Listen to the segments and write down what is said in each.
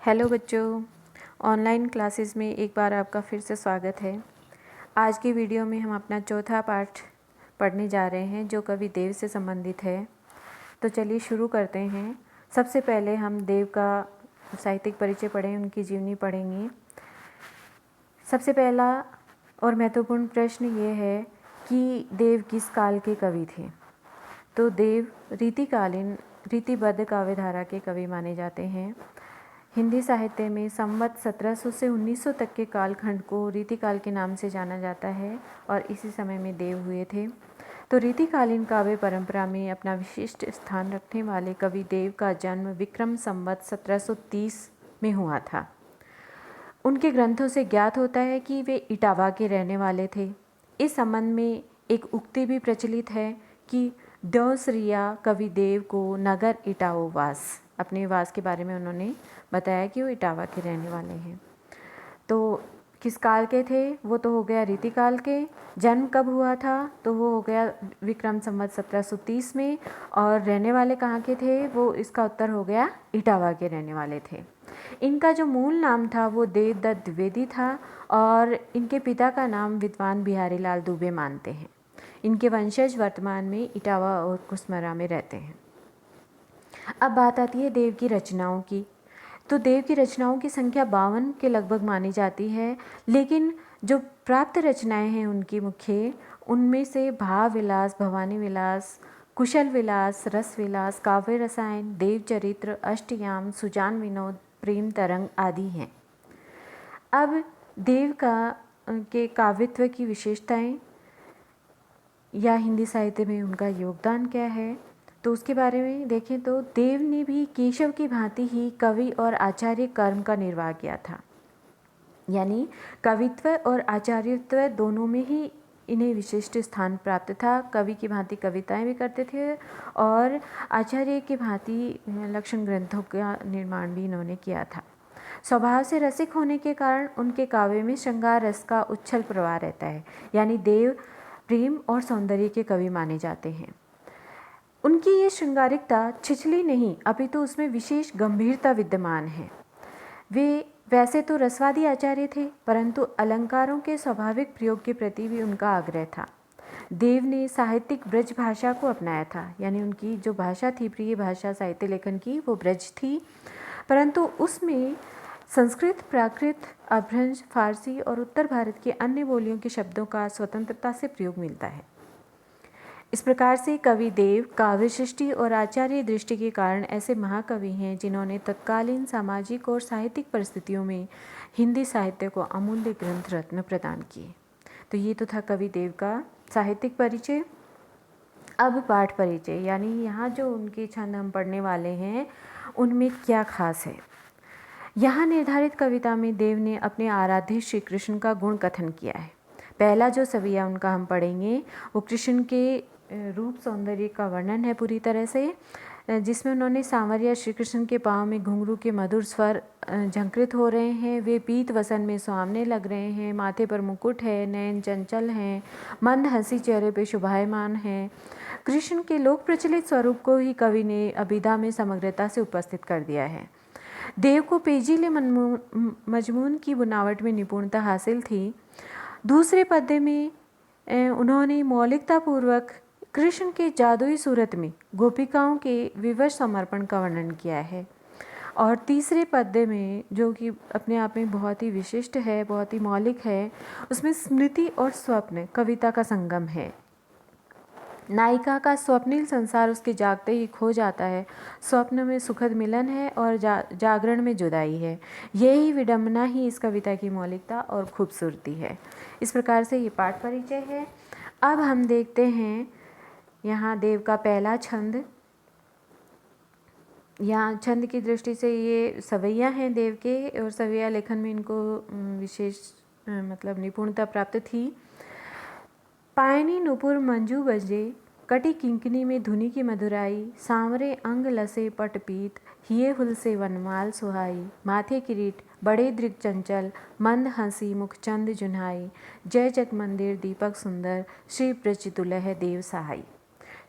Hello बच्चों, online classes में एक बार आपका फिर से स्वागत है। आज की वीडियो में हम अपना चौथा पाठ पढ़ने जा रहे हैं जो कवि देव से संबंधित है। तो चलिए शुरू करते हैं। सबसे पहले हम देव का साहित्यिक परिचय पढ़ें, उनकी जीवनी पढ़ेंगे। सबसे पहला और महत्वपूर्ण प्रश्न ये है कि देव किस काल के कवि थे। तो देव रीतिकालीन रीतिबद्ध काव्यधारा के कवि माने जाते हैं। हिंदी साहित्य में संवत 1700 से 1900 तक के कालखंड को रीतिकाल के नाम से जाना जाता है और इसी समय में देव हुए थे। तो रीतिकालीन काव्य परंपरा में अपना विशिष्ट स्थान रखने वाले कवि देव का जन्म विक्रम संवत 1730 में हुआ था। उनके ग्रंथों से ज्ञात होता है कि वे इटावा के रहने वाले थे। इस संबंध में एक उक्ति भी प्रचलित है कि दौसरिया कवि देव को नगर इटाओ वास, अपने वास के बारे में उन्होंने बताया कि वो इटावा के रहने वाले हैं। तो किस काल के थे, वो तो हो गया रीतिकाल के। जन्म कब हुआ था, तो वो हो गया विक्रम संवत 1730 में। और रहने वाले कहाँ के थे, वो इसका उत्तर हो गया इटावा के रहने वाले थे। इनका जो मूल नाम था वो देवदत्त द्विवेदी था और इनके पिता का नाम विद्वान बिहारी लाल दुबे मानते हैं। इनके वंशज वर्तमान में इटावा और कुसमरा में रहते हैं। अब बात आती है देव की रचनाओं की। तो देव की रचनाओं की संख्या 52 के लगभग मानी जाती है, लेकिन जो प्राप्त रचनाएं हैं उनकी मुख्य, उनमें से भाव विलास, भवानी विलास, कुशल विलास, रस विलास, काव्य रसायन, देव चरित्र, अष्टयाम, सुजान विनोद, प्रेम तरंग आदि हैं। अब देव का के काव्यत्व की विशेषताएं या हिंदी साहित्य में उनका योगदान क्या है, तो उसके बारे में देखें तो देव ने भी केशव की भांति ही कवि और आचार्य कर्म का निर्वाह किया था। यानी कवित्व और आचार्यत्व दोनों में ही इन्हें विशिष्ट स्थान प्राप्त था। कवि की भांति कविताएं भी करते थे और आचार्य की भांति लक्षण ग्रंथों का निर्माण भी इन्होंने किया था। स्वभाव से रसिक होने के कारण उनके काव्य में श्रृंगार रस का उच्छल प्रवाह रहता है। यानी देव प्रेम और सौंदर्य के कवि माने जाते हैं। उनकी ये श्रृंगारिकता छिछली नहीं, अपितु उसमें विशेष गंभीरता विद्यमान है। वे वैसे तो रसवादी आचार्य थे, परंतु अलंकारों के स्वाभाविक प्रयोग के प्रति भी उनका आग्रह था। देव ने साहित्यिक ब्रज भाषा को अपनाया था। यानी उनकी जो भाषा थी, प्रिय भाषा साहित्य लेखन की, वो ब्रज थी, परंतु उसमें संस्कृत, प्राकृत, अभ्रंश, फारसी और उत्तर भारत के अन्य बोलियों के शब्दों का स्वतंत्रता से प्रयोग मिलता है। इस प्रकार से कवि देव काव्य सृष्टि और आचार्य दृष्टि के कारण ऐसे महाकवि हैं जिन्होंने तत्कालीन सामाजिक और साहित्यिक परिस्थितियों में हिंदी साहित्य को अमूल्य ग्रंथ रत्न प्रदान किए। तो ये तो था कवि देव का साहित्यिक परिचय। अब पाठ परिचय, यानी यहाँ जो उनके छंद हम पढ़ने वाले हैं उनमें क्या खास है। यहाँ निर्धारित कविता में देव ने अपने आराध्य श्री कृष्ण का गुण कथन किया है। पहला जो सविया उनका हम पढ़ेंगे वो कृष्ण के रूप सौंदर्य का वर्णन है पूरी तरह से, जिसमें उन्होंने सांवरिया श्री कृष्ण के पाँव में घुंघरू के मधुर स्वर झंकृत हो रहे हैं। वे पीत वसन में सुहावने लग रहे हैं, माथे पर मुकुट है, नयन चंचल हैं, मंद हंसी चेहरे पे शोभायमान है। कृष्ण के लोक प्रचलित स्वरूप को ही कवि ने अभिधा में समग्रता से उपस्थित कर दिया है। देव को पेजीले मजमून की बुनावट में निपुणता हासिल थी। दूसरे पद्य में उन्होंने मौलिकतापूर्वक कृष्ण के जादुई सूरत में गोपिकाओं के विवश समर्पण का वर्णन किया है। और तीसरे पद्य में, जो कि अपने आप में बहुत ही विशिष्ट है, बहुत ही मौलिक है, उसमें स्मृति और स्वप्न कविता का संगम है। नायिका का स्वप्निल संसार उसके जागते ही खो जाता है। स्वप्न में सुखद मिलन है और जागरण में जुदाई है। यही विडंबना ही इस कविता की मौलिकता और खूबसूरती है। इस प्रकार से ये पाठ परिचय है। अब हम देखते हैं यहाँ देव का पहला छंद। यहाँ छंद की दृष्टि से ये सवैया हैं देव के, और सवैया लेखन में इनको विशेष मतलब निपुणता प्राप्त थी। पायनी नुपुर मंजू बजे, कटी किंकनी में धुनी की मधुराई, सांवरे अंग लसे पटपीत, हिये हुल से वनमाल सुहाई, माथे किरीट बड़े दृग चंचल, मंद हंसी मुख चंद जुन्हाई, जय जग मंदिर दीपक सुंदर, श्री ब्रज दुलह देव सहाई।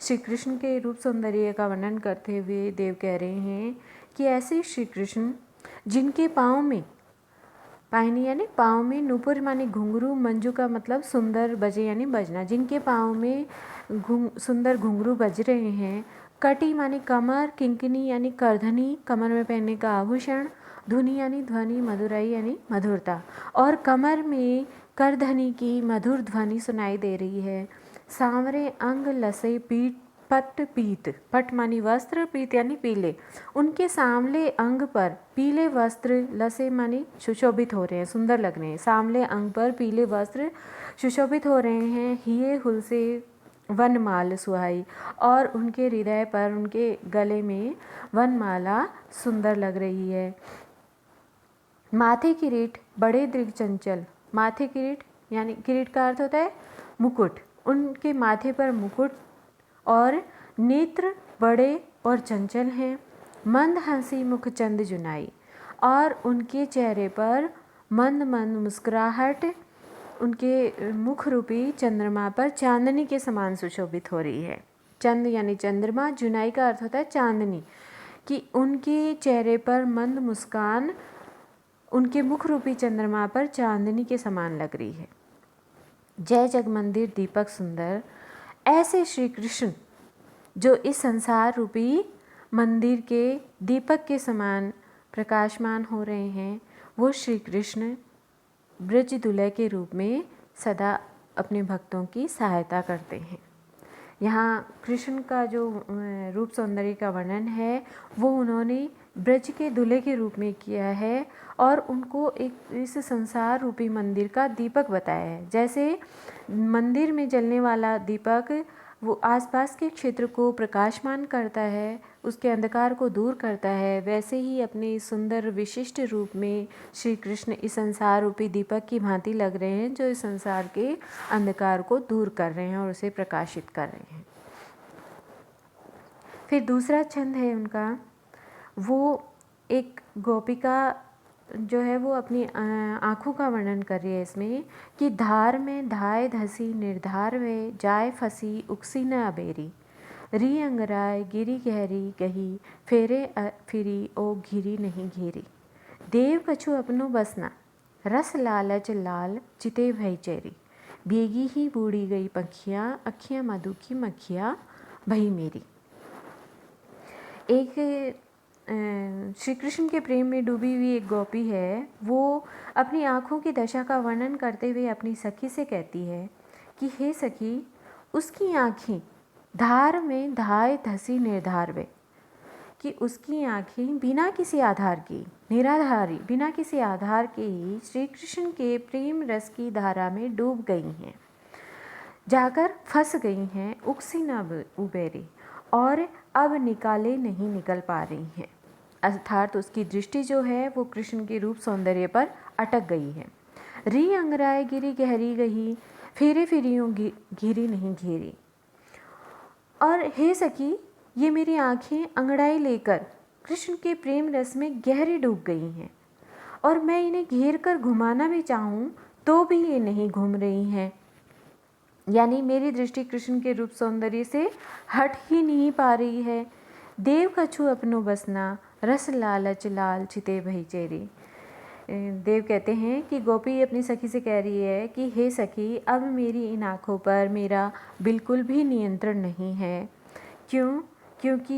श्री कृष्ण के रूप सौंदर्य का वर्णन करते हुए देव कह रहे हैं कि ऐसे श्री कृष्ण जिनके पाँव में, पायनी यानी पाँव में, नूपुर माने घुंघरू, मंजू का मतलब सुंदर, बजे यानी बजना, जिनके पाँव में सुंदर घुंघरू बज रहे हैं। कटी माने कमर, किंकिनी यानी करधनी, कमर में पहनने का आभूषण, धुनी यानी ध्वनि, मधुराई यानी मधुरता, और कमर में करधनी की मधुर ध्वनि सुनाई दे रही है। सांवरे अंग लसे पीठ पट पीत, पट मानी वस्त्र, पीत यानी पीले, उनके सांवले अंग पर पीले वस्त्र, लसे मानी सुशोभित हो रहे हैं, सुंदर लग रहे हैं। सांवले अंग पर पीले वस्त्र सुशोभित हो रहे हैं। हिये हुल से वनमाल सुहाई, और उनके हृदय पर, उनके गले में वनमाला सुंदर लग रही है। माथे किरीट बड़े दृढ़ चंचल, माथे किरीट यानी किरीट का अर्थ होता है मुकुट, उनके माथे पर मुकुट, और नेत्र बड़े और चंचल हैं। मंद हंसी मुख चंद जुनाई, और उनके चेहरे पर मंद मंद मुस्कुराहट उनके मुख रूपी चंद्रमा पर चांदनी के समान सुशोभित हो रही है। चंद यानी चंद्रमा, जुनाई का अर्थ होता है चांदनी, कि उनके चेहरे पर मंद मुस्कान उनके मुख रूपी चंद्रमा पर चांदनी के समान लग रही है। जय जगमंदिर दीपक सुंदर, ऐसे श्री कृष्ण जो इस संसार रूपी मंदिर के दीपक के समान प्रकाशमान हो रहे हैं, वो श्री कृष्ण ब्रज दुल्हे के रूप में सदा अपने भक्तों की सहायता करते हैं। यहाँ कृष्ण का जो रूप सौंदर्य का वर्णन है वो उन्होंने ब्रज के दूल्हे के रूप में किया है, और उनको एक इस संसार रूपी मंदिर का दीपक बताया है। जैसे मंदिर में जलने वाला दीपक वो आसपास के क्षेत्र को प्रकाशमान करता है, उसके अंधकार को दूर करता है, वैसे ही अपने सुंदर विशिष्ट रूप में श्री कृष्ण इस संसार रूपी दीपक की भांति लग रहे हैं, जो इस संसार के अंधकार को दूर कर रहे हैं और उसे प्रकाशित कर रहे हैं। फिर दूसरा छंद है उनका, वो एक गोपिका जो है वो अपनी आँखों का वर्णन कर रही है इसमें, कि धार में धाय धसी निर्धार वे, जाय फंसी उकसी न अबेरी, री अंगराय गिरी गहरी गही, फेरे फिरी ओ घिरी नहीं घेरी, देव कछु अपनो बसना, रस लालच लाल चिते भई चेरी, भीगी ही बूढ़ी गई पखियाँ, अखियाँ मधु की मक्खियाँ भई मेरी। एक श्री कृष्ण के प्रेम में डूबी हुई एक गोपी है, वो अपनी आँखों की दशा का वर्णन करते हुए अपनी सखी से कहती है कि हे सखी, उसकी आँखें धार में धाय धसी निर्धार वे, कि उसकी आँखें बिना किसी आधार की, निराधारी, बिना किसी आधार के ही श्री कृष्ण के प्रेम रस की धारा में डूब गई हैं, जाकर फंस गई हैं, उकसी न उबेरी, और अब निकाले नहीं निकल पा रही हैं। अर्थात उसकी दृष्टि जो है वो कृष्ण के रूप सौंदर्य पर अटक गई है। री अंगराय गिरी गहरी गही, फेरे फिरियों घिरी नहीं घेरी, और हे सखी, ये मेरी आँखें अंगड़ाई लेकर कृष्ण के प्रेम रस में गहरी डूब गई हैं, और मैं इन्हें घेर कर घुमाना भी चाहूँ तो भी ये नहीं घूम रही हैं। यानी मेरी दृष्टि कृष्ण के रूप सौंदर्य से हट ही नहीं पा रही है। देव कछु अपनो बसना, रस लालच लाल चिते भई चेरी। देव कहते हैं कि गोपी अपनी सखी से कह रही है कि हे सखी, अब मेरी इन आँखों पर मेरा बिल्कुल भी नियंत्रण नहीं है। क्यों? क्योंकि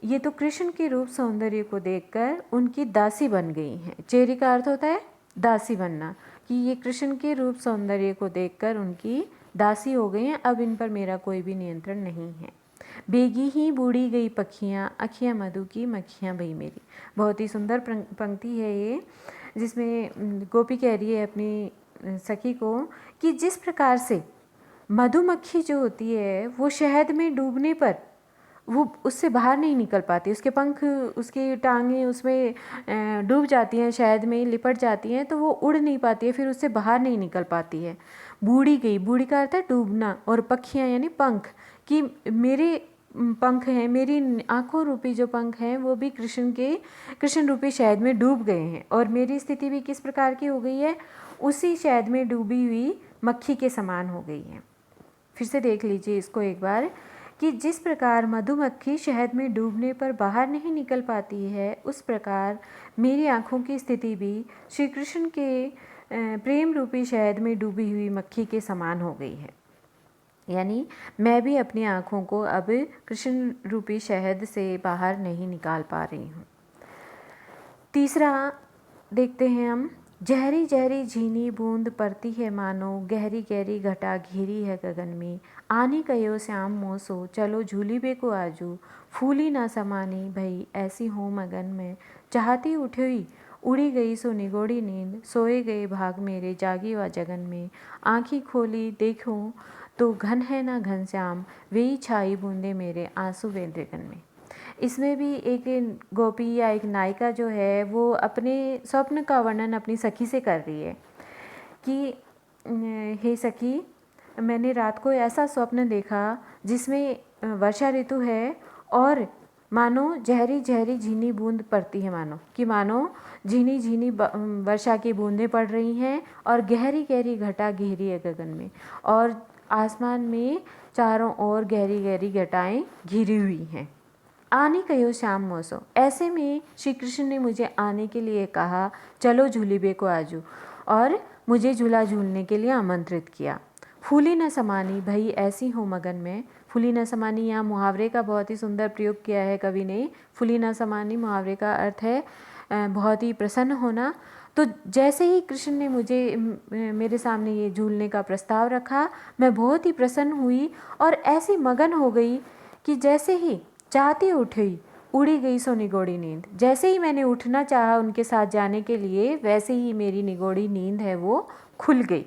ये तो कृष्ण के रूप सौंदर्य को देखकर उनकी दासी बन गई हैं। चेरी का अर्थ होता है दासी बनना, कि ये कृष्ण के रूप सौंदर्य को देखकर उनकी दासी हो गई हैं, अब इन पर मेरा कोई भी नियंत्रण नहीं है। बेगी ही बूढ़ी गई पखियाँ, अखियाँ मधु की मक्खियाँ भई मेरी। बहुत ही सुंदर पंक्ति है ये, जिसमें गोपी कह रही है अपनी सखी को कि जिस प्रकार से मधुमक्खी जो होती है वो शहद में डूबने पर वो उससे बाहर नहीं निकल पाती, उसके पंख, उसकी टांगें उसमें डूब जाती हैं, शहद में लिपट जाती हैं, तो वो उड़ नहीं पाती है, फिर उससे बाहर नहीं निकल पाती है। बूढ़ी गई, बूढ़ी का अर्थ है डूबना, और पखियाँ यानी पंख, कि मेरे पंख हैं, मेरी आँखों रूपी जो पंख हैं वो भी कृष्ण रूपी शहद में डूब गए हैं, और मेरी स्थिति भी किस प्रकार की हो गई है, उसी शहद में डूबी हुई मक्खी के समान हो गई है। फिर से देख लीजिए इसको एक बार, कि जिस प्रकार मधुमक्खी शहद में डूबने पर बाहर नहीं निकल पाती है, उस प्रकार मेरी आँखों की स्थिति भी श्री कृष्ण के प्रेम रूपी शहद में डूबी हुई मक्खी के समान हो गई है। यानी मैं भी अपनी आँखों को अब कृष्ण रूपी शहद से बाहर नहीं निकाल पा रही हूँ। तीसरा देखते हैं हम। जहरी जहरी झीनी बूंद पड़ती है मानो, गहरी गहरी घटा घिरी है गगन में। आनी कयो श्याम मोसो, चलो झूली बे को आजू। फूली ना समानी भई ऐसी हो मगन में। चाहती उठी उड़ी गई सो निगोड़ी नींद, सोए गए भाग मेरे जागी व जगन में। आँखी खोली देखूं तो घन है ना घनश्याम, वही छाई बूंदे मेरे आंसू वे गगन में। इसमें भी एक गोपी या एक नायिका जो है वो अपने स्वप्न का वर्णन अपनी सखी से कर रही है कि हे सखी, मैंने रात को ऐसा स्वप्न देखा जिसमें वर्षा ऋतु है और मानो जहरी जहरी झीनी बूंद पड़ती है, मानो झीनी झीनी वर्षा की बूंदें पड़ रही हैं और गहरी गहरी घटा घिरी है गगन में, और आसमान में चारों ओर गहरी गहरी घटाएं घिरी हुई हैं। आने कहो श्याम मौसो, ऐसे में श्री कृष्ण ने मुझे आने के लिए कहा, चलो झूली बे को आजू, और मुझे झूला झूलने के लिए आमंत्रित किया। फूली न समानी भई ऐसी हो मगन में। फूली न समानी, यहाँ मुहावरे का बहुत ही सुंदर प्रयोग किया है कवि ने। फूली न समानी मुहावरे का अर्थ है बहुत ही प्रसन्न होना। तो जैसे ही कृष्ण ने मेरे सामने ये झूलने का प्रस्ताव रखा, मैं बहुत ही प्रसन्न हुई और ऐसी मगन हो गई कि जैसे ही चाहती उठी उड़ी गई सो निगोड़ी नींद। जैसे ही मैंने उठना चाहा उनके साथ जाने के लिए, वैसे ही मेरी निगोड़ी नींद है वो खुल गई,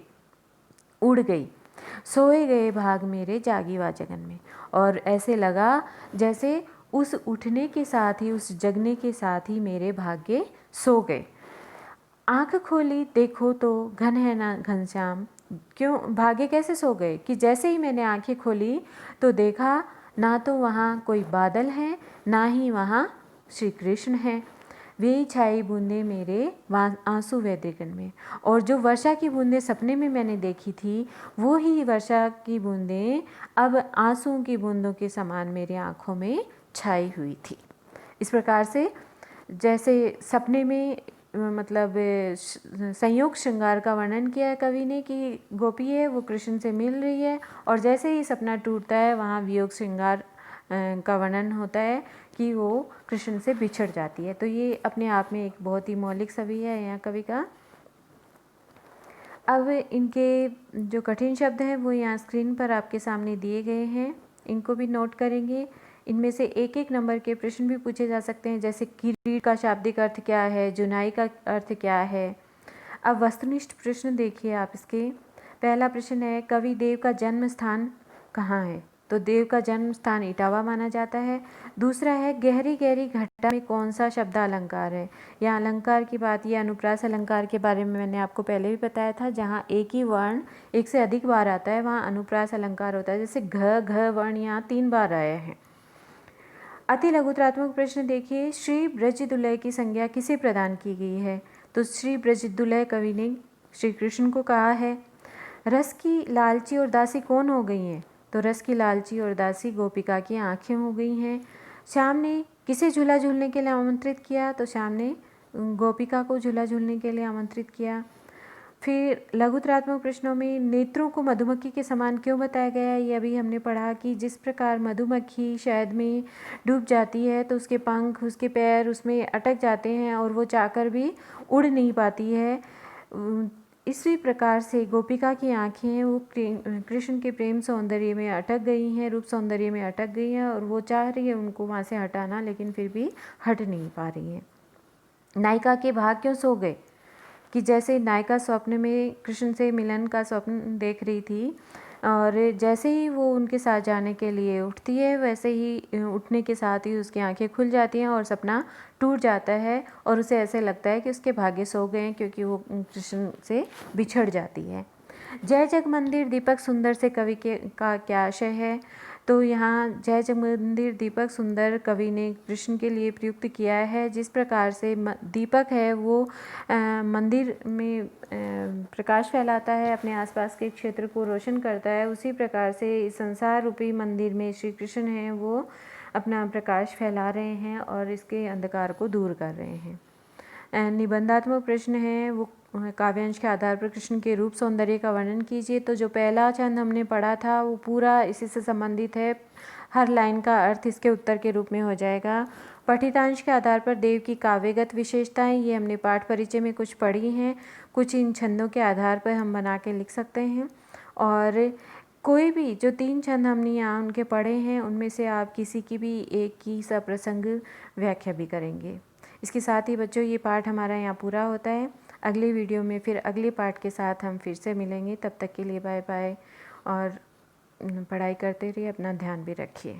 उड़ गई। सोए गए भाग मेरे जागी वा जगन में। और ऐसे लगा जैसे उस उठने के साथ ही, उस जगने के साथ ही मेरे भाग्य सो गए। आँख खोली देखो तो घन है ना घनश्याम। क्यों भाग्य कैसे सो गए कि जैसे ही मैंने आँखें खोली तो देखा ना तो वहाँ कोई बादल हैं, ना ही वहाँ श्री कृष्ण हैं। वे छाई बूंदें मेरे आंसू वे गगन में। और जो वर्षा की बूंदें सपने में मैंने देखी थी, वो ही वर्षा की बूंदें अब आंसुओं की बूंदों के समान मेरी आँखों में छाई हुई थी। इस प्रकार से जैसे सपने में मतलब संयोग श्रृंगार का वर्णन किया है कवि ने कि गोपी है वो कृष्ण से मिल रही है, और जैसे ही सपना टूटता है वहाँ वियोग श्रृंगार का वर्णन होता है कि वो कृष्ण से बिछड़ जाती है। तो ये अपने आप में एक बहुत ही मौलिक छवि है यहाँ कवि का। अब इनके जो कठिन शब्द हैं वो यहाँ स्क्रीन पर आपके सामने दिए गए हैं, इनको भी नोट करेंगे। इनमें से एक एक नंबर के प्रश्न भी पूछे जा सकते हैं, जैसे किरीट का शाब्दिक अर्थ क्या है, जुनाई का अर्थ क्या है। अब वस्तुनिष्ठ प्रश्न देखिए आप इसके। पहला प्रश्न है, कवि देव का जन्म स्थान कहाँ है? तो देव का जन्म स्थान इटावा माना जाता है। दूसरा है, गहरी गहरी घटा में कौन सा शब्द अलंकार है? यहाँ अलंकार की बात, ये अनुप्रास अलंकार के बारे में मैंने आपको पहले भी बताया था। जहाँ एक ही वर्ण एक से अधिक बार आता है वहाँ अनुप्रास अलंकार होता है। जैसे घ वर्ण यहाँ 3 बार आया है। अति लघुत्रात्मक प्रश्न देखिए, श्री ब्रजदुलय की संज्ञा किसे प्रदान की गई है? तो श्री ब्रजदुलय कवि ने श्री कृष्ण को कहा है। रस की लालची और दासी कौन हो गई हैं? तो रस की लालची और दासी गोपिका की आंखें हो गई हैं। श्याम ने किसे झूला झूलने के लिए आमंत्रित किया? तो श्याम ने गोपिका को झूला झूलने के लिए आमंत्रित किया। फिर लघुत्रात्मक प्रश्नों में नेत्रों को मधुमक्खी के समान क्यों बताया गया है? ये अभी हमने पढ़ा कि जिस प्रकार मधुमक्खी शहद में डूब जाती है तो उसके पंख, उसके पैर उसमें अटक जाते हैं और वो चाहकर भी उड़ नहीं पाती है। इसी प्रकार से गोपिका की आँखें वो कृष्ण के प्रेम सौंदर्य में अटक गई हैं, रूप सौंदर्य में अटक गई हैं, और वो चाह रही है उनको वहाँ से हटाना, लेकिन फिर भी हट नहीं पा रही है। नायिका के भाग क्यों सो गए? कि जैसे नायिका स्वप्न में कृष्ण से मिलन का स्वप्न देख रही थी, और जैसे ही वो उनके साथ जाने के लिए उठती है, वैसे ही उठने के साथ ही उसकी आंखें खुल जाती हैं और सपना टूट जाता है, और उसे ऐसे लगता है कि उसके भाग्य सो गए हैं, क्योंकि वो कृष्ण से बिछड़ जाती है। जय जग मंदिर दीपक सुंदर से कवि का क्या आशय है? तो यहाँ जय जगमंदिर दीपक सुंदर कवि ने कृष्ण के लिए प्रयुक्त किया है। जिस प्रकार से दीपक है वो मंदिर में प्रकाश फैलाता है, अपने आसपास के क्षेत्र को रोशन करता है, उसी प्रकार से इस संसार रूपी मंदिर में श्री कृष्ण हैं वो अपना प्रकाश फैला रहे हैं और इसके अंधकार को दूर कर रहे हैं। निबंधात्मक प्रश्न है वो काव्यांश के आधार पर कृष्ण के रूप सौंदर्य का वर्णन कीजिए। तो जो पहला छंद हमने पढ़ा था वो पूरा इसी से संबंधित है, हर लाइन का अर्थ इसके उत्तर के रूप में हो जाएगा। पठितांश के आधार पर देव की काव्यगत विशेषताएं, ये हमने पाठ परिचय में कुछ पढ़ी हैं, कुछ इन छंदों के आधार पर हम बना के लिख सकते हैं। और कोई भी जो 3 छंद हमने यहाँ उनके पढ़े हैं उनमें से आप किसी की भी एक की सप्रसंग व्याख्या भी करेंगे। इसके साथ ही बच्चों ये पाठ हमारा यहाँ पूरा होता है। अगले वीडियो में फिर अगले पाठ के साथ हम फिर से मिलेंगे। तब तक के लिए बाय बाय और पढ़ाई करते रहिए, अपना ध्यान भी रखिए।